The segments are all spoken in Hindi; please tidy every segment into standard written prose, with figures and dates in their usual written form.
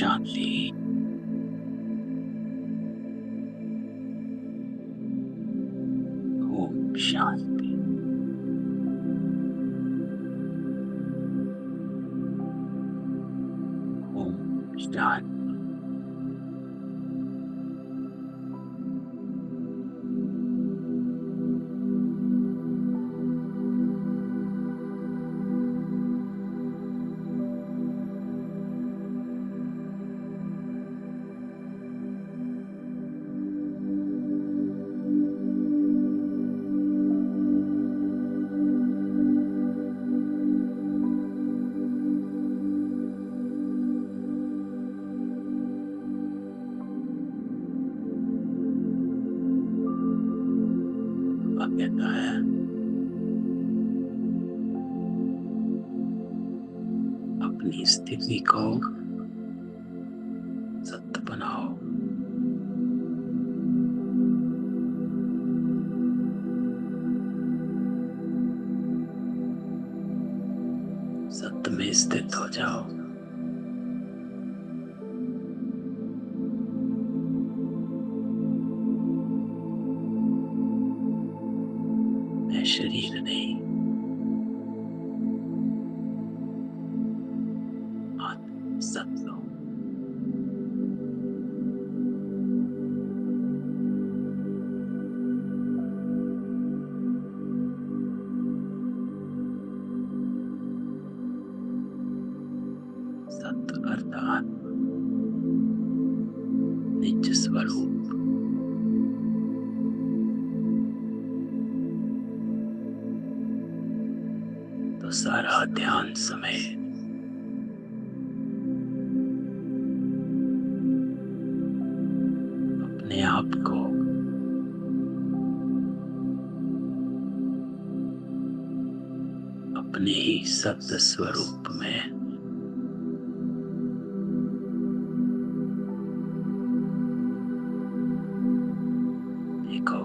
शांति। ओम शांति। ओम शांति। कहता है अपनी स्थिति को सत्य बनाओ। सत्य में स्थित हो जाओ। मैं शरीर नहीं, आत्मा सत्य हूं। सत्य अर्थात निज स्वरूप। तो सारा ध्यान समय अपने आप को अपने ही सत्य स्वरूप में देखो।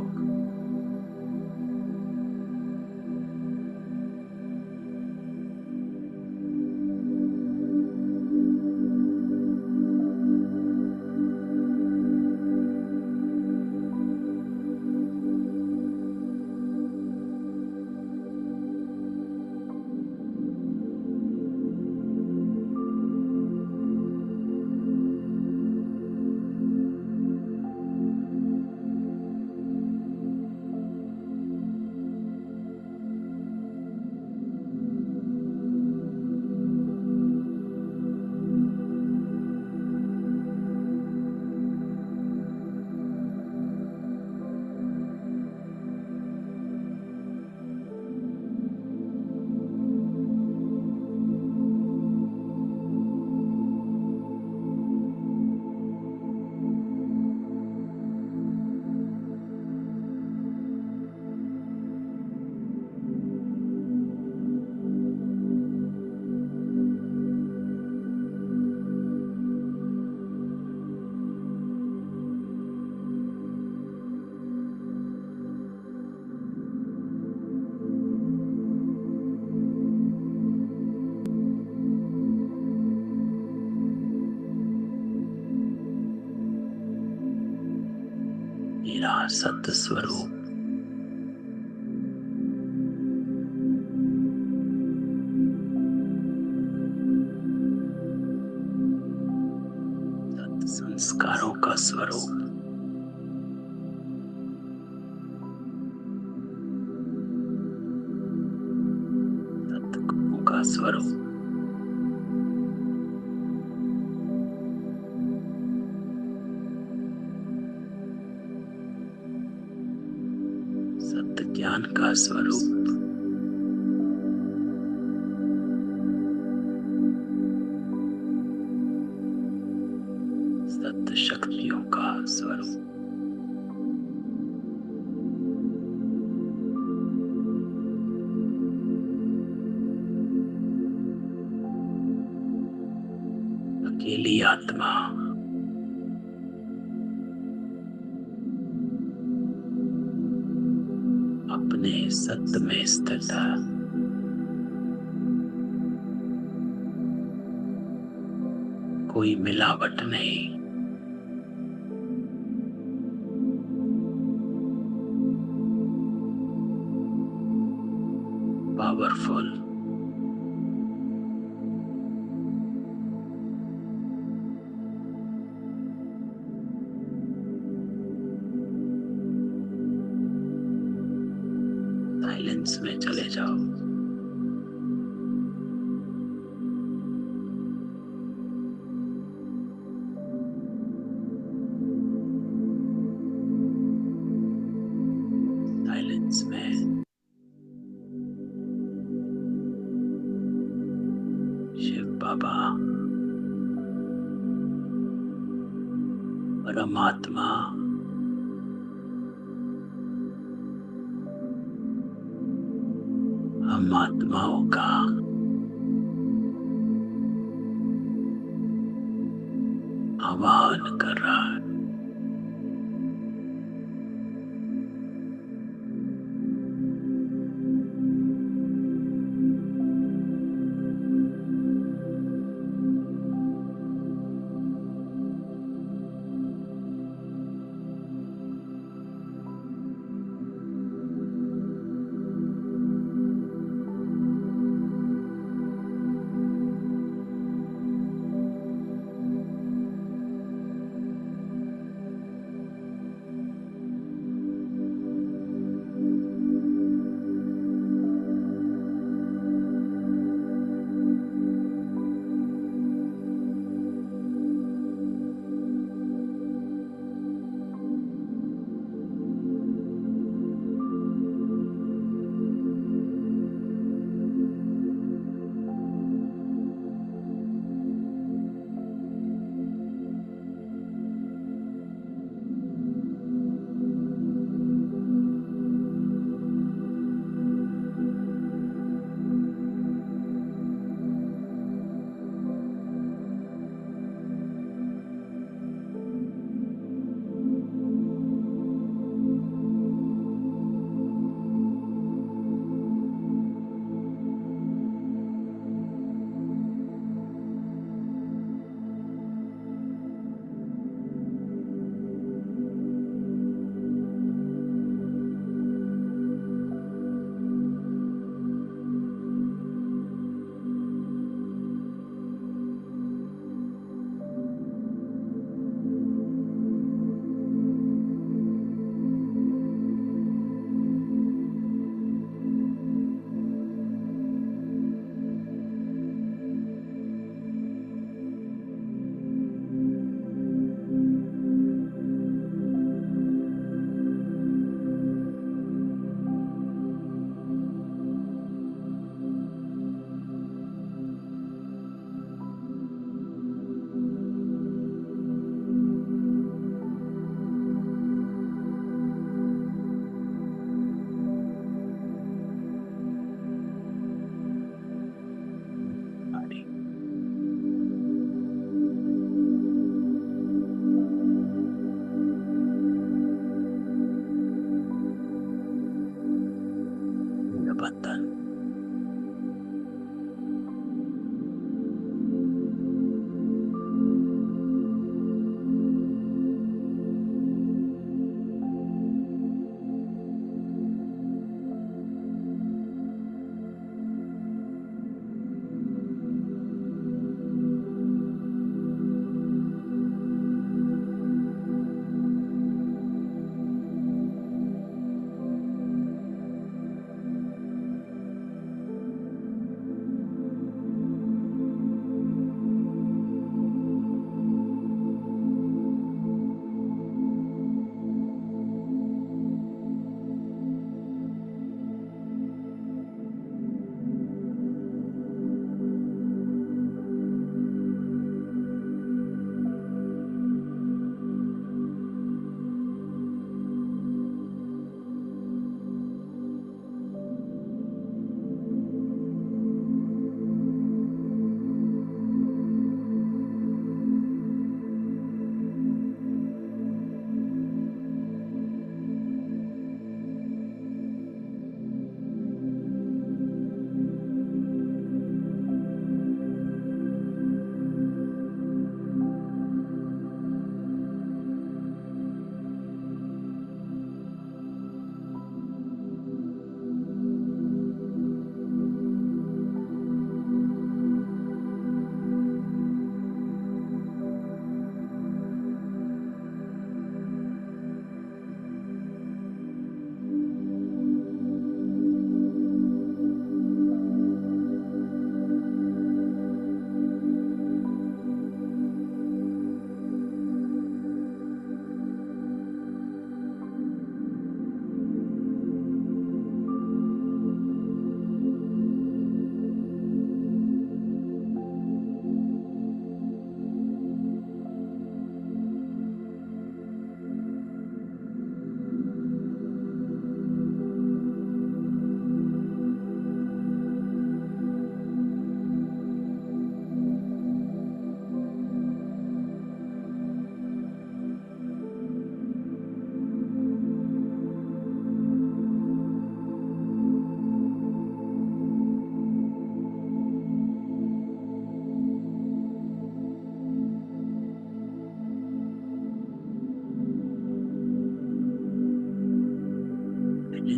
मेरा सत्य स्वरूप सत्य संस्कारों का स्वरूप सत्य गुणों का स्वरूप सत्य ज्ञान का स्वरूप सत्य शक्तियों का स्वरूप अकेली आत्मा अपने सत्य में स्थित है। कोई मिलावट नहीं। पावरफुल, साइलेंस में चले जाओ। साइलेंस में शिव बाबा, परमात्मा, हम आत्माओं का आवाहन कर रहा है।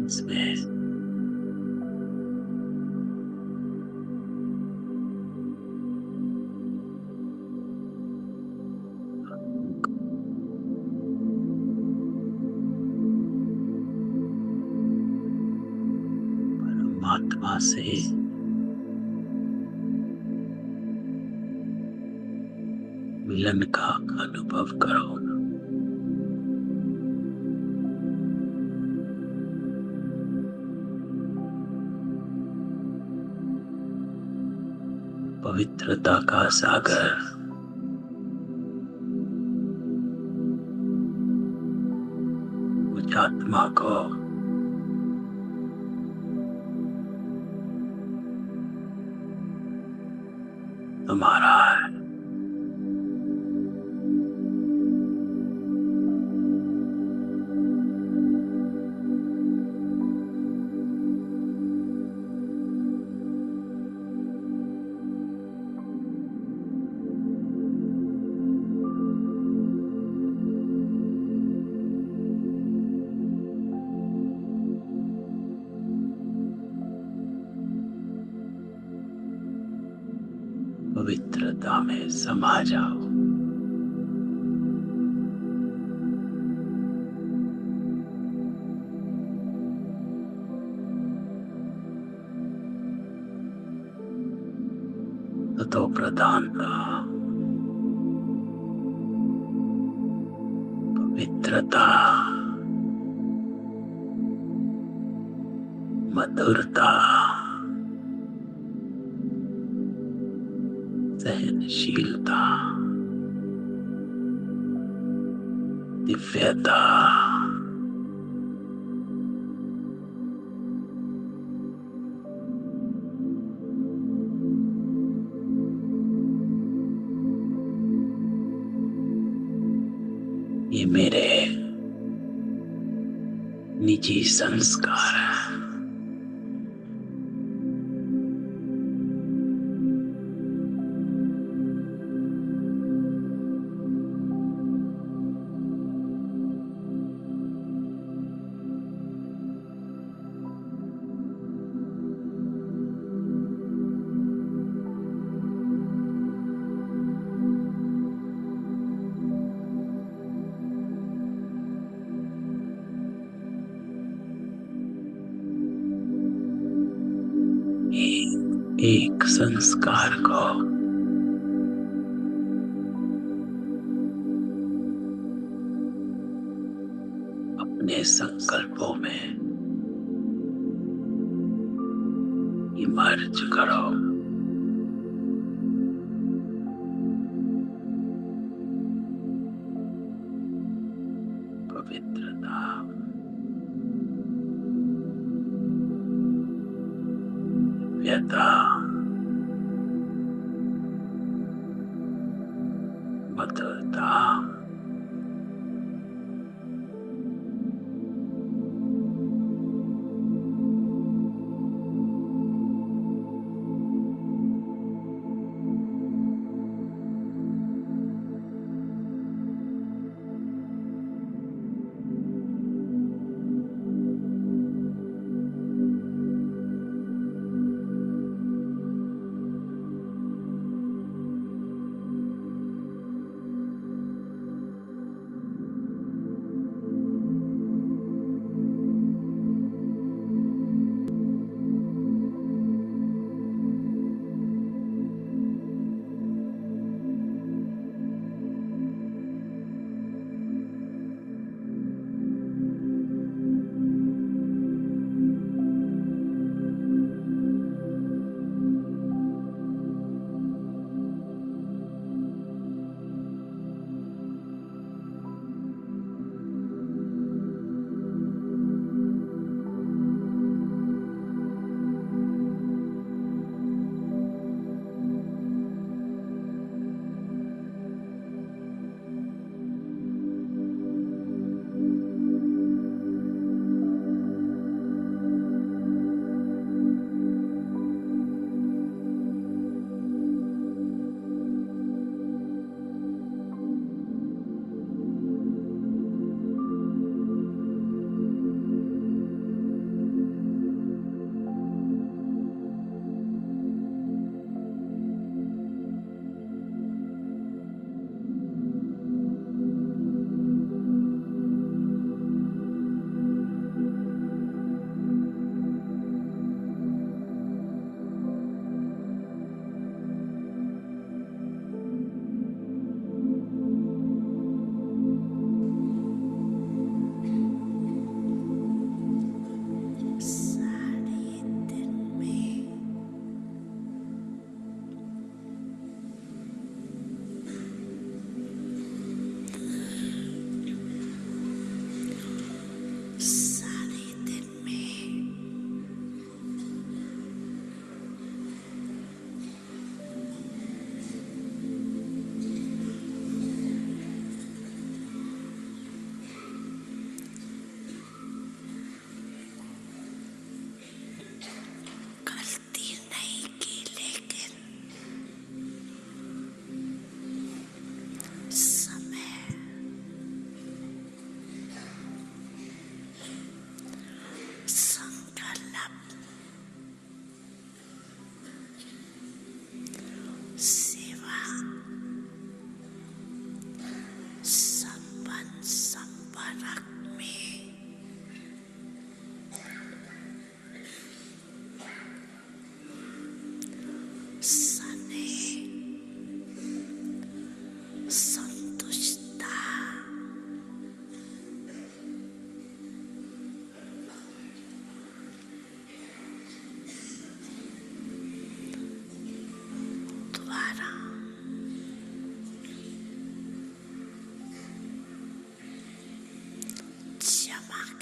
इसमें परमात्मा से मिलन का अनुभव करो। पवित्रता का सागर उस आत्मा को तुम्हारा है। पवित्रता में समा जाओ। ततो प्रधानता, पवित्रता, मधुरता, सहनशीलता, दिव्यता, ये मेरे निजी संस्कार हैं। एक संस्कार को अपने संकल्पों में इमर्ज करो। पवित्रता, दिव्यता, मधुरता,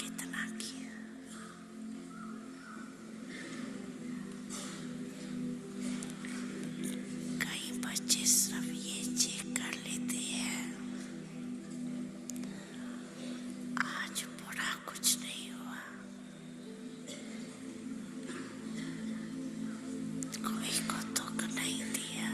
कितना किया। कई बच्चे सिर्फ ये चेक कर लेते हैं आज बुरा कुछ नहीं हुआ, कोई को दुख नहीं दिया।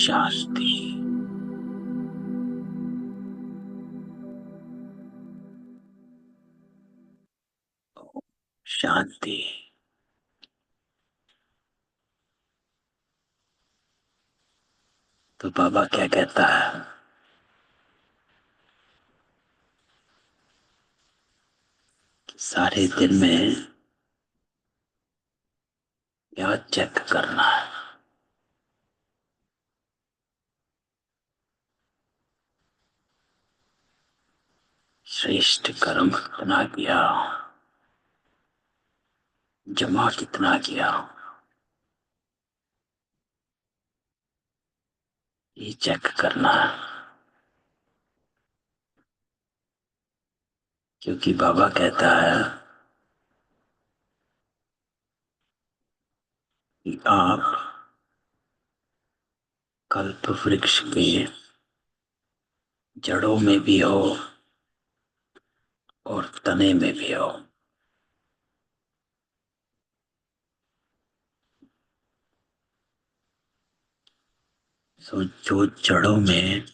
शांति। शांति। तो बाबा क्या कहता है? सारे दिन में याद चेक करना है, श्रेष्ठ कर्म कितना किया, जमा कितना किया, ये चेक करना है। क्योंकि बाबा कहता है कि आप कल्प वृक्ष के जड़ों में भी हो और तने में भी हो। जो जड़ों में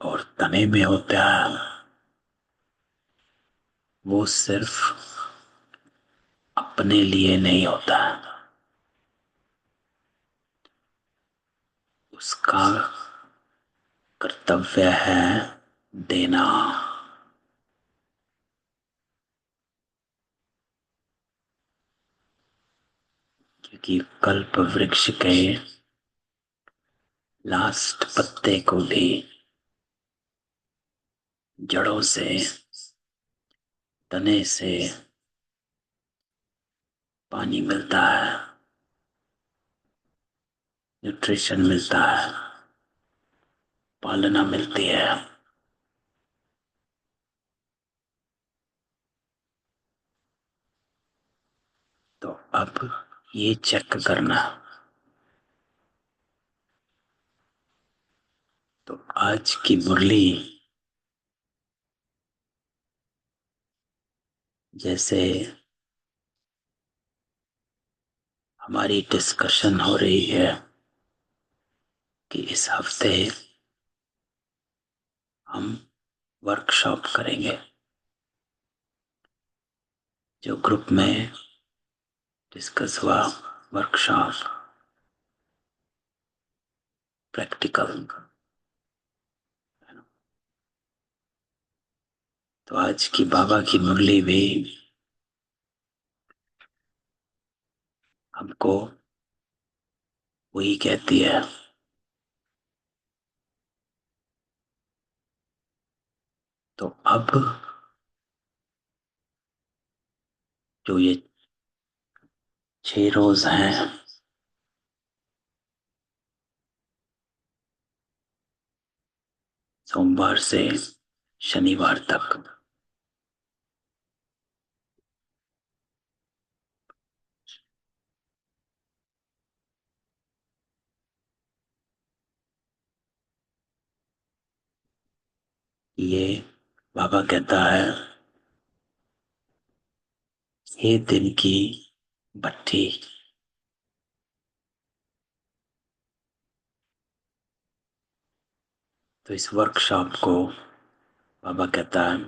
और तने में होता है वो सिर्फ अपने लिए नहीं होता, उसका कर्तव्य है देना। क्योंकि कल्प वृक्ष के लास्ट पत्ते को भी जड़ों से, तने से पानी मिलता है, न्यूट्रिशन मिलता है, पालना मिलती है। तो अब ये चेक करना। तो आज की मुरली जैसे हमारी डिस्कशन हो रही है कि इस हफ्ते हम वर्कशॉप करेंगे, जो ग्रुप में डिस्कस हुआ, वर्कशॉप प्रैक्टिकल। तो आज की बाबा की मुरली भी हमको वही कहती है। तो अब जो ये 6 रोज हैं, सोमवार से शनिवार तक, ये बाबा कहता है, ये दिन की भट्ठी। तो इस वर्कशॉप को बाबा कहता है,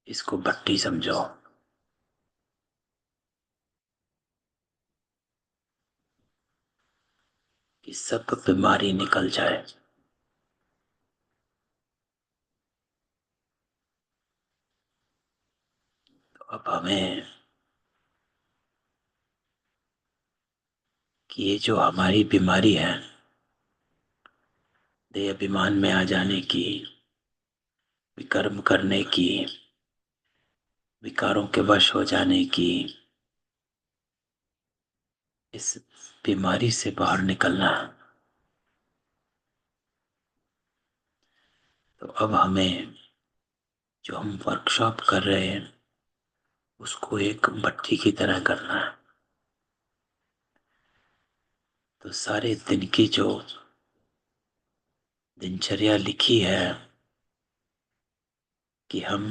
इसको भट्टी समझो, कि सब बीमारी निकल जाए। तो अब हमें कि ये जो हमारी बीमारी है, देह अभिमान में आ जाने की, विकर्म करने की, विकारों के वश हो जाने की, इस बीमारी से बाहर निकलना है। तो अब हमें जो हम वर्कशॉप कर रहे हैं उसको एक भट्टी की तरह करना है। तो सारे दिन की जो दिनचर्या लिखी है कि हम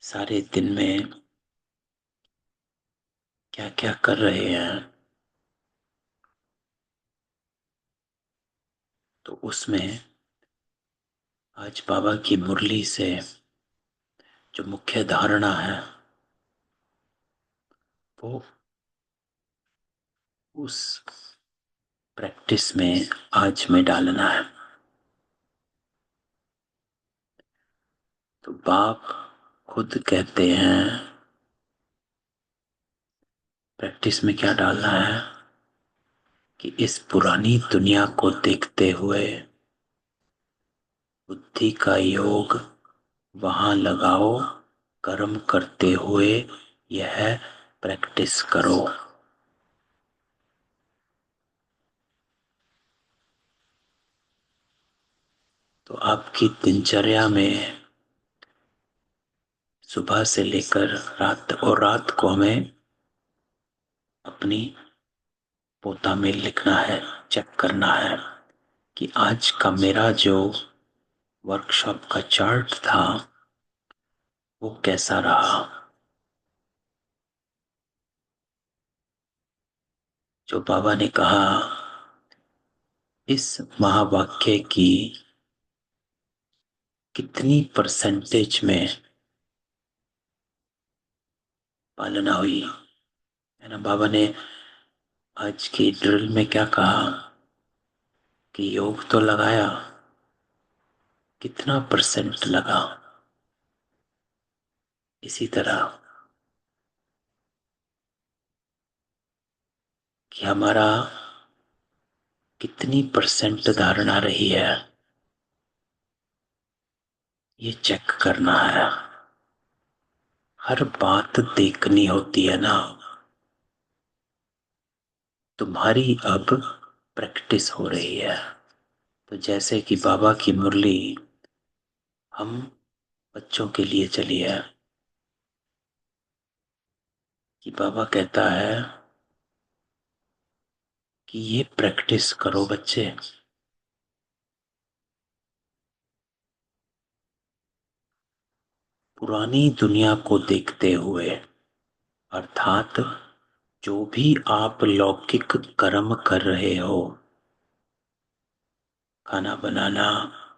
सारे दिन में क्या क्या कर रहे हैं, तो उसमें आज बाबा की मुरली से जो मुख्य धारणा है वो उस प्रैक्टिस में आज में डालना है। तो बाप खुद कहते हैं प्रैक्टिस में क्या डालना है कि इस पुरानी दुनिया को देखते हुए बुद्धि का योग वहां लगाओ, कर्म करते हुए यह प्रैक्टिस करो। तो आपकी दिनचर्या में सुबह से लेकर रात, और रात को हमें अपनी पोता में लिखना है, चेक करना है कि आज का मेरा जो वर्कशॉप का चार्ट था वो कैसा रहा। जो बाबा ने कहा इस महावाक्य की कितनी परसेंटेज में पालना हुई है ना। बाबा ने आज की ड्रिल में क्या कहा कि योग तो लगाया, कितना परसेंट लगा। इसी तरह कि हमारा कितनी परसेंट धारणा रही है, ये चेक करना है। हर बात देखनी होती है ना। तुम्हारी अब प्रैक्टिस हो रही है। तो जैसे कि बाबा की मुरली हम बच्चों के लिए चली है कि बाबा कहता है कि ये प्रैक्टिस करो बच्चे। पुरानी दुनिया को देखते हुए, अर्थात जो भी आप लौकिक कर्म कर रहे हो, खाना बनाना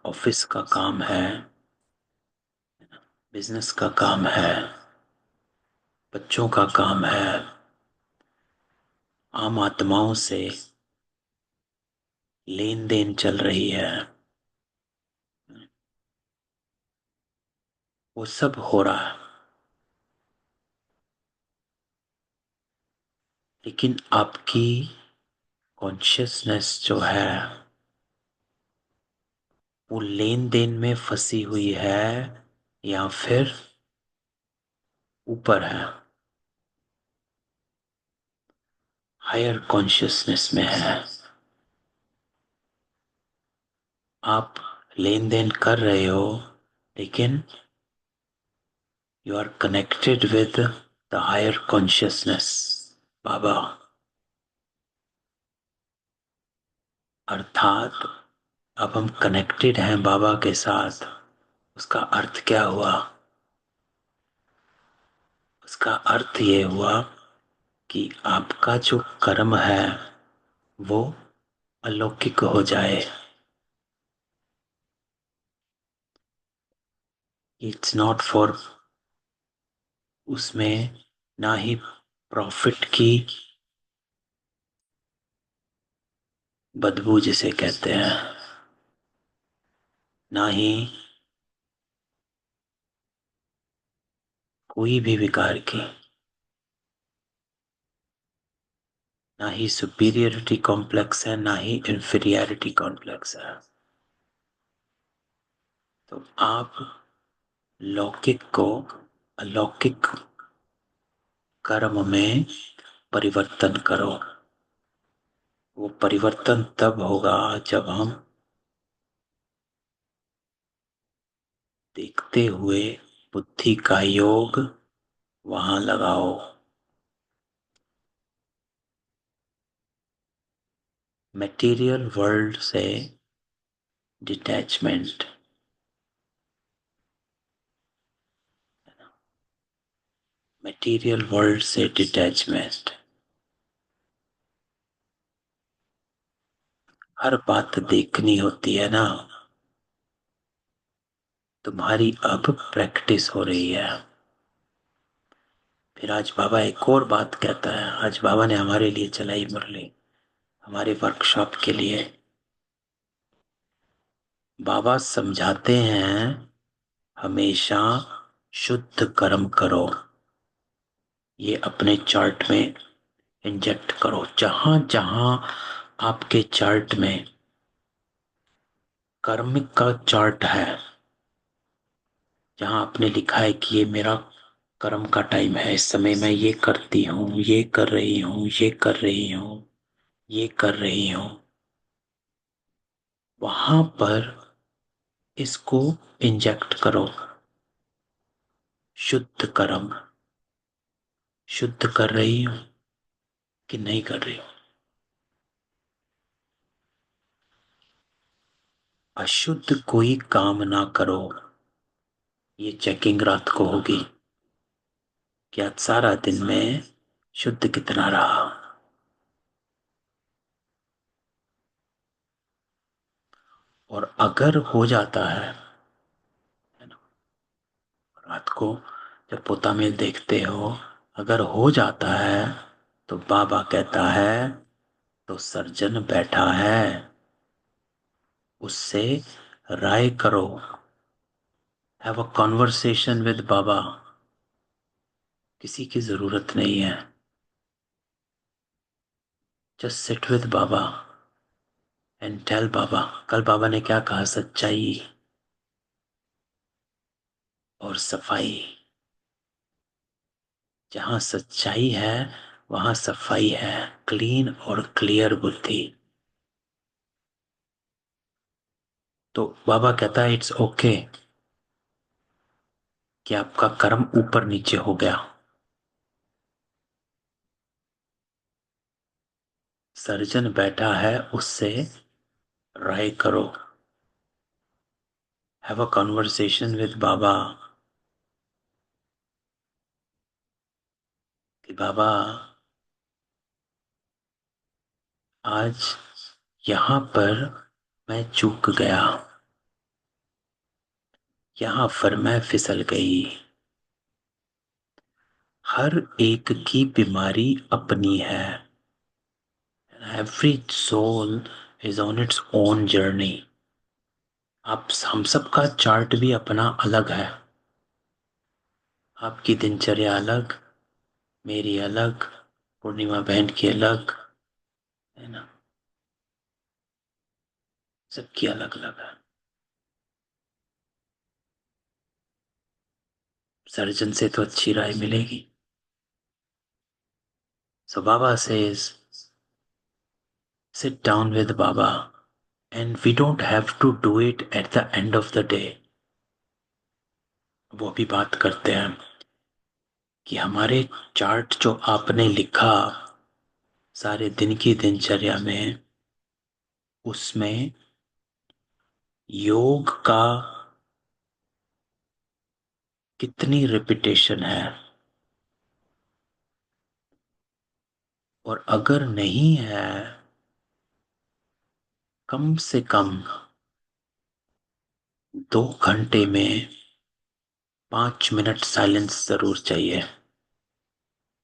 ऑफिस का काम है, बिजनेस का काम है, बच्चों का काम है, आम आत्माओं से लेन देन चल रही है, वो सब हो रहा है। लेकिन आपकी कॉन्शियसनेस जो है वो लेन देन में फंसी हुई है या फिर ऊपर है, हायर कॉन्शियसनेस में है। आप लेन देन कर रहे हो लेकिन you are connected with the higher consciousness, Baba. अर्थात अब हम कनेक्टेड हैं बाबा के साथ। उसका अर्थ क्या हुआ? उसका अर्थ ये हुआ कि आपका जो कर्म है वो अलौकिक हो जाए। इट्स नॉट फॉर, उसमें ना ही प्रॉफिट की बदबू जिसे कहते हैं, ना ही कोई भी विकार की, ना ही सुपीरियरिटी कॉम्प्लेक्स है, ना ही इंफीरियरिटी कॉम्प्लेक्स है। तो आप लौकिक को अलौकिक कर्म में परिवर्तन करो। वो परिवर्तन तब होगा जब हम देखते हुए बुद्धि का योग वहां लगाओ। मटेरियल वर्ल्ड से डिटैचमेंट, मटेरियल वर्ल्ड से डिटैचमेंट। हर बात देखनी होती है ना। तुम्हारी अब प्रैक्टिस हो रही है। फिर आज बाबा एक और बात कहता है। आज बाबा ने हमारे लिए चलाई मुरली, हमारे वर्कशॉप के लिए। बाबा समझाते हैं हमेशा शुद्ध कर्म करो। ये अपने चार्ट में इंजेक्ट करो। जहां जहां आपके चार्ट में कर्मिक का चार्ट है, जहां आपने लिखा है कि ये मेरा कर्म का टाइम है, इस समय मैं ये करती हूँ, ये कर रही हूँ, ये कर रही हूँ, ये कर रही हूँ, वहां पर इसको इंजेक्ट करो। शुद्ध कर्म। शुद्ध कर रही हूँ कि नहीं कर रही हूँ। अशुद्ध कोई काम ना करो। ये चेकिंग रात को होगी कि आज सारा दिन में शुद्ध कितना रहा। और अगर हो जाता है ना, रात को जब पोता मेल देखते हो, अगर हो जाता है तो बाबा कहता है तो सर्जन बैठा है, उससे राय करो। Have a conversation with Baba. किसी की जरूरत नहीं है। Just sit with Baba and tell Baba. कल बाबा ने क्या कहा? सच्चाई और सफाई। जहां सच्चाई है वहां सफाई है। क्लीन और क्लियर बुद्धि। तो बाबा कहता है इट्स ओके कि आपका कर्म ऊपर नीचे हो गया। सर्जन बैठा है, उससे राय करो। हैव अ कॉन्वर्सेशन विद बाबा कि बाबा आज यहां पर मैं चूक गया, यहां पर मैं फिसल गई। हर एक की बीमारी अपनी है। Every soul is on its own journey. आप हम सबका चार्ट भी अपना अलग है। आपकी दिनचर्या अलग, मेरी अलग, पूर्णिमा बहन की अलग, है ना। सबकी अलग अलग है। सर्जन से तो अच्छी राय मिलेगी। सो बाबा says sit down with Baba, and we don't have to do it at the end of the day. वो भी बात करते हैं कि हमारे चार्ट जो आपने लिखा सारे दिन की दिनचर्या में, उसमें योग का कितनी रिपीटेशन है। और अगर नहीं है, कम से कम 2 घंटे में 5 मिनट साइलेंस जरूर चाहिए।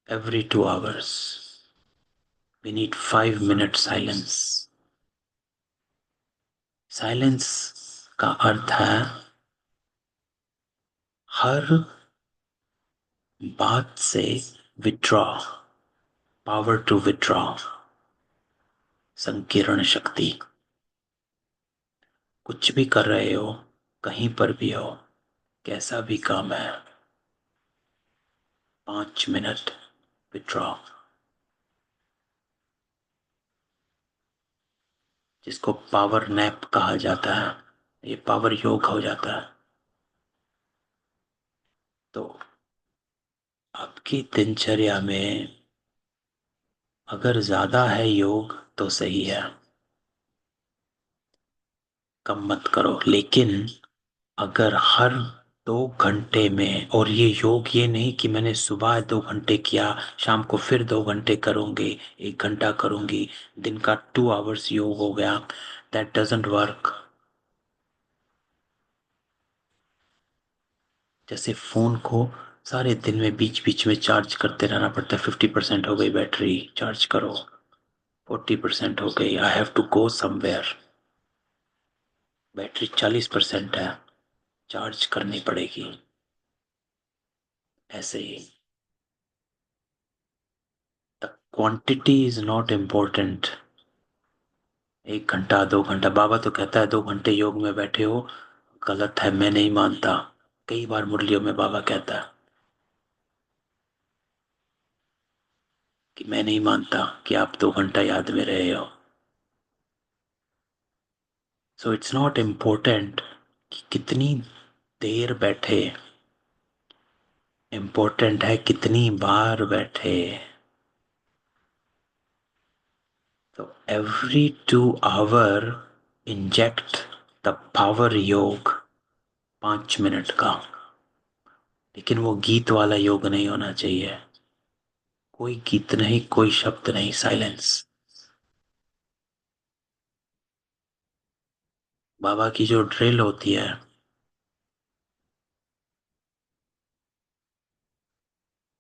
Every 2 hours we need 5 minute silence. Silence का अर्थ है हर बात से विड्रॉ, पावर टू विड्रॉ, संकीर्ण शक्ति। कुछ भी कर रहे हो, कहीं पर भी हो, कैसा भी काम है, 5 मिनट विड्रॉ। जिसको पावर नैप कहा जाता है, ये पावर योग हो जाता है। तो आपकी दिनचर्या में अगर ज्यादा है योग तो सही है, कम मत करो। लेकिन अगर हर 2 घंटे में। और ये योग ये नहीं कि मैंने सुबह 2 घंटे किया, शाम को फिर 2 घंटे करूंगी, 1 घंटा करूंगी, दिन का 2 आवर्स योग हो गया। That doesn't work. जैसे फोन को सारे दिन में बीच बीच में चार्ज करते रहना पड़ता है। 50% हो गई बैटरी, चार्ज करो। 40% हो गई, I have to go somewhere. Battery 40% है, चार्ज करनी पड़ेगी। ऐसे ही the quantity is not important. 1 घंटा 2 घंटा, बाबा तो कहता है 2 घंटे योग में बैठे हो, गलत है, मैं नहीं मानता। कई बार मुरलियों में बाबा कहता है कि मैं नहीं मानता कि आप 2 घंटा याद में रहे हो। सो इट्स नॉट इम्पोर्टेंट कि कितनी देर बैठे, इम्पोर्टेंट है कितनी बार बैठे। तो every 2 hour inject the power योग, 5 मिनट का। लेकिन वो गीत वाला योग नहीं होना चाहिए। कोई गीत नहीं, कोई शब्द नहीं, साइलेंस। बाबा की जो ड्रिल होती है,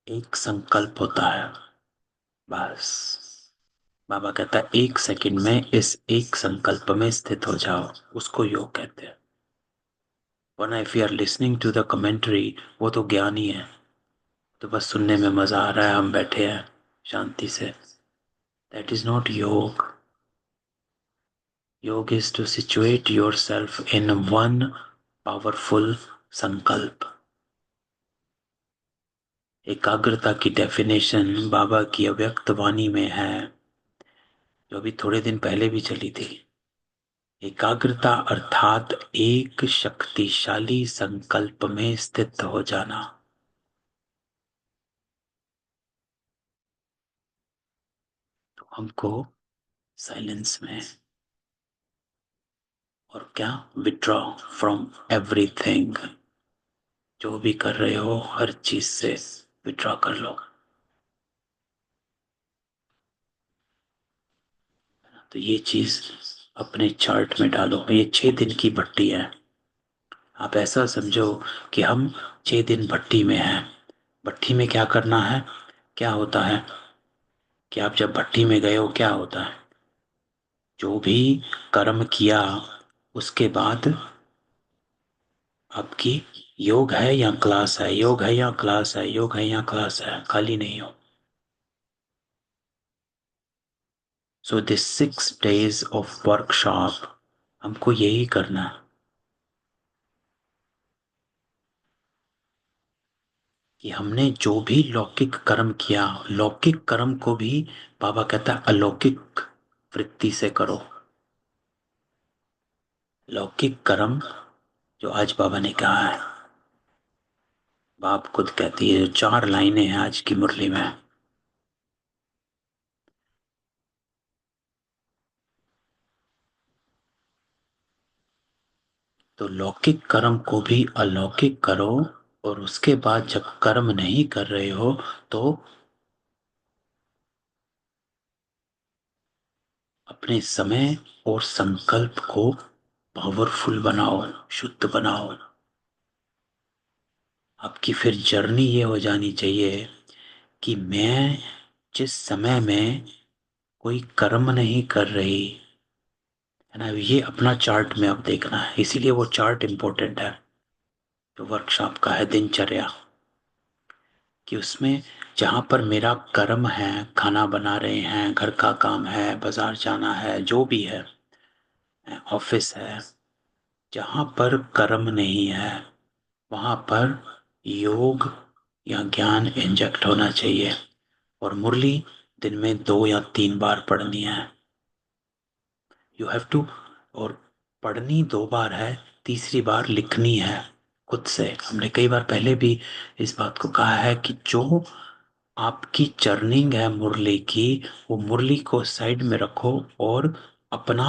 एक संकल्प होता है बस। बाबा कहता है 1 सेकंड में इस एक संकल्प में स्थित हो जाओ, उसको योग कहते हैं। वरना if you are listening to the commentary, वो तो ज्ञान ही है। तो बस सुनने में मजा आ रहा है, हम बैठे हैं शांति से। That is not yoga. Yoga is to situate yourself in one powerful sankalp. एकाग्रता की डेफिनेशन बाबा की अव्यक्त वाणी में है, जो अभी थोड़े दिन पहले भी चली थी। एकाग्रता अर्थात एक शक्तिशाली संकल्प में स्थित हो जाना। तो हमको साइलेंस में, और क्या, विड्रॉ फ्रॉम एवरीथिंग। जो भी कर रहे हो हर चीज से विड्रॉ कर लो। तो ये चीज अपने चार्ट में डालो। ये 6 दिन की भट्टी है। आप ऐसा समझो कि हम 6 दिन भट्टी में हैं। भट्टी में क्या करना है, क्या होता है कि आप जब भट्टी में गए हो, क्या होता है, जो भी कर्म किया उसके बाद आपकी योग है या क्लास है, योग है या क्लास है, योग है या क्लास है, खाली नहीं हो। So this 6 days of workshop हमको यही करना है कि हमने जो भी लौकिक कर्म किया, लौकिक कर्म को भी बाबा कहता है अलौकिक वृत्ति से करो। लौकिक कर्म जो आज बाबा ने कहा है, बाप खुद कहती है, जो 4 लाइनें हैं आज की मुरली में। तो लौकिक कर्म को भी अलौकिक करो, और उसके बाद जब कर्म नहीं कर रहे हो तो अपने समय और संकल्प को पावरफुल बनाओ, शुद्ध बनाओ। आपकी फिर जर्नी ये हो जानी चाहिए कि मैं जिस समय में कोई कर्म नहीं कर रही है ना, ये अपना चार्ट में अब देखना है। इसीलिए वो चार्ट इंपॉर्टेंट है जो वर्कशॉप का है, दिनचर्या। कि उसमें जहां पर मेरा कर्म है, खाना बना रहे हैं, घर का काम है, बाजार जाना है, जो भी है, ऑफिस है, जहां पर कर्म नहीं है वहां पर योग या ज्ञान इंजेक्ट होना चाहिए। और मुरली दिन में 2 या 3 बार पढ़नी है। You have to. और पढ़नी 2 बार है, तीसरी बार लिखनी है खुद से। हमने कई बार पहले भी इस बात को कहा है कि जो आपकी चर्निंग है मुरली की, वो मुरली को साइड में रखो और अपना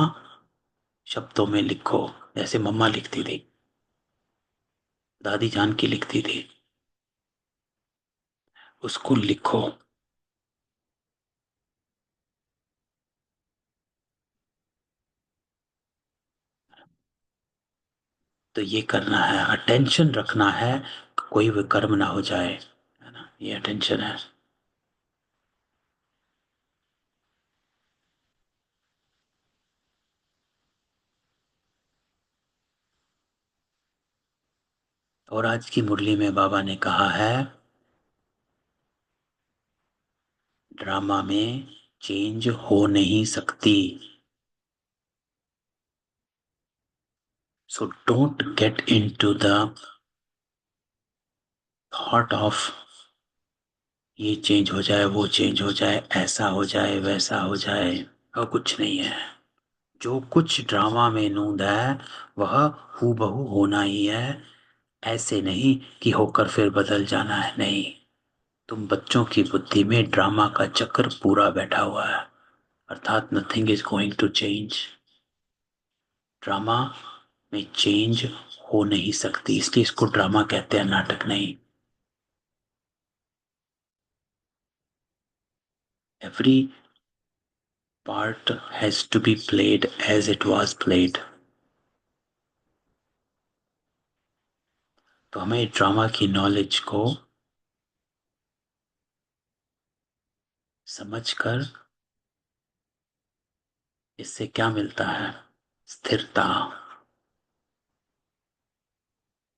शब्दों में लिखो, जैसे मम्मा लिखती थी। दादी जान की लिखती थी, उसको लिखो। तो ये करना है, अटेंशन रखना है, कोई विकर्म ना हो जाए, है ना, ये अटेंशन है। और आज की मुरली में बाबा ने कहा है, ड्रामा में चेंज हो नहीं सकती। So don't get into the thought of ये चेंज हो जाए, वो चेंज हो जाए, ऐसा हो जाए, वैसा हो जाए। और कुछ नहीं है। जो कुछ ड्रामा में नूंद है वह हूबहू होना ही है। ऐसे नहीं कि होकर फिर बदल जाना है, नहीं। तुम बच्चों की बुद्धि में ड्रामा का चक्र पूरा बैठा हुआ है, अर्थात nothing is going to change. Drama में चेंज हो नहीं सकती, इसलिए इसको ड्रामा कहते हैं, नाटक नहीं। Every part has to be played as it was played. तो हमें ड्रामा की नॉलेज को समझकर इससे क्या मिलता है? स्थिरता,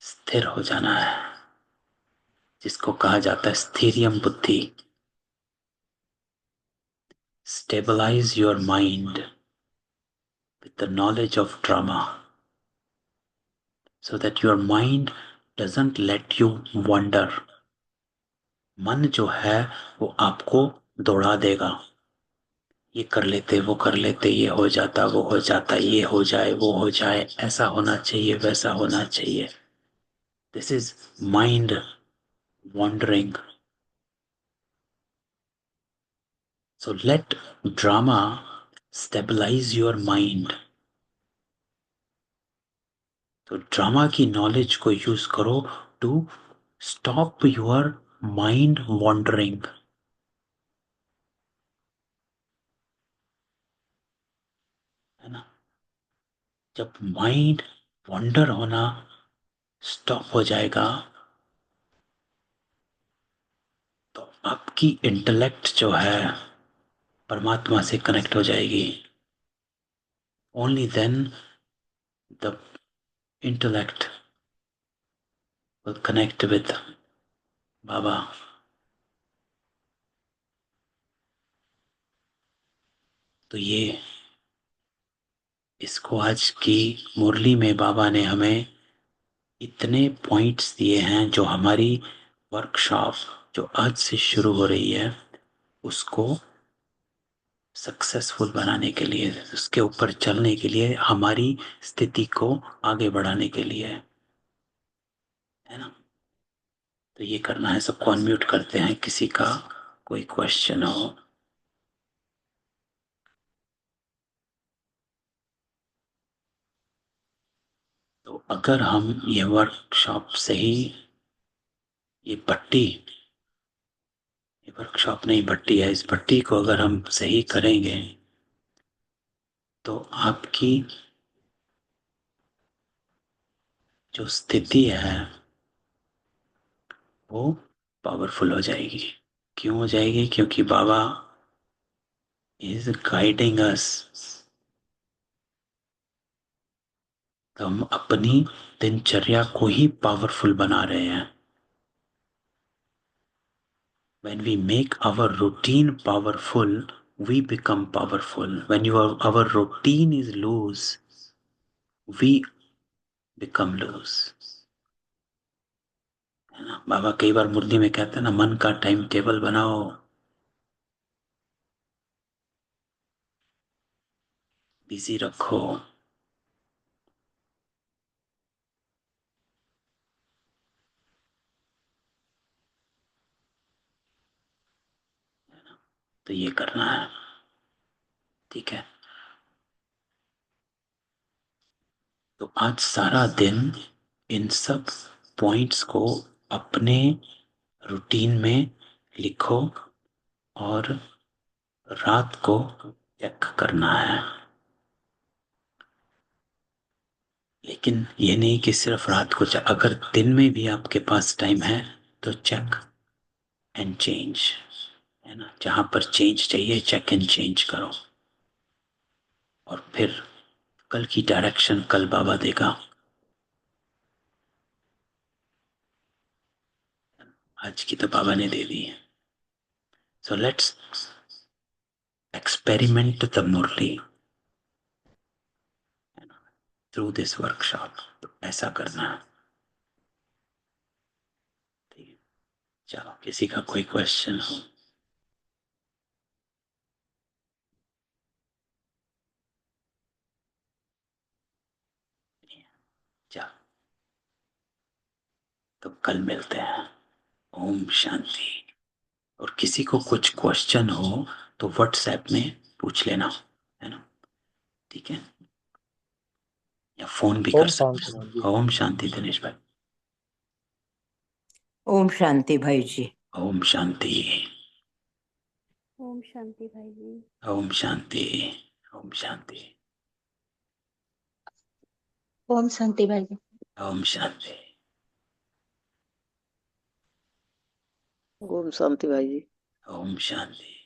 स्थिर हो जाना है, जिसको कहा जाता है स्थिरियम बुद्धि। Stabilise your mind with the knowledge of drama so that your mind doesn't let you wander। मन जो है वो आपको दौड़ा देगा, ये कर लेते, वो कर लेते, ये हो जाता, वो हो जाता, ये हो जाए, वो हो जाए, ऐसा होना चाहिए, वैसा होना चाहिए। This is mind wandering। So let drama stabilize your mind। तो ड्रामा की नॉलेज को यूज करो to stop your mind wandering, है ना। जब माइंड वॉन्डर होना स्टॉप हो जाएगा तो आपकी इंटेलेक्ट जो है परमात्मा से कनेक्ट हो जाएगी। Only then the intellect will connect with Baba. तो ये इसको आज की मुरली में बाबा ने हमें इतने पॉइंट्स दिए हैं जो हमारी वर्कशॉप जो आज से शुरू हो रही है उसको सक्सेसफुल बनाने के लिए, उसके ऊपर चलने के लिए, हमारी स्थिति को आगे बढ़ाने के लिए, है ना। तो ये करना है। सबको अनम्यूट करते हैं, किसी का कोई क्वेश्चन हो। तो अगर हम ये वर्कशॉप सही, ये भट्टी, ये वर्कशॉप नहीं भट्टी है, इस भट्टी को अगर हम सही करेंगे तो आपकी जो स्थिति है वो पावरफुल हो जाएगी। क्यों हो जाएगी? क्योंकि बाबा इज गाइडिंग अस। तो हम अपनी दिनचर्या को ही पावरफुल बना रहे हैं। When we make our routine powerful, we become powerful. When our routine is loose, we become loose, है ना। बाबा कई बार मुरली में कहते हैं ना, मन का टाइम टेबल बनाओ, बिजी रखो। तो ये करना है, ठीक है। तो आज सारा दिन इन सब पॉइंट्स को अपने रूटीन में लिखो और रात को चेक करना है। लेकिन ये नहीं कि सिर्फ रात को अगर दिन में भी आपके पास टाइम है तो चेक एंड चेंज, है ना, जहां पर चेंज चाहिए चेक एंड चेंज करो। और फिर कल की डायरेक्शन कल बाबा देगा, आज की तो बाबा ने दे दी है। So let's experiment the Murli through this workshop. तो ऐसा करना है, ठीक है। चलो, किसी का कोई क्वेश्चन हो? चलो, तो कल मिलते हैं। ओम शांति। और किसी को कुछ क्वेश्चन हो तो व्हाट्सएप में पूछ लेना, है ना, ठीक है, या फोन भी कर ओम शांति भाई जी। सकते। ओम शांति दिनेश भाई। ओम शांति भाई जी। ओम शांति। ओम शांति भाई जी। ओम शांति। ओम शांति। ओम शांति भाई जी। ओम शांति। ओम शांति भाई जी। ओम शांति।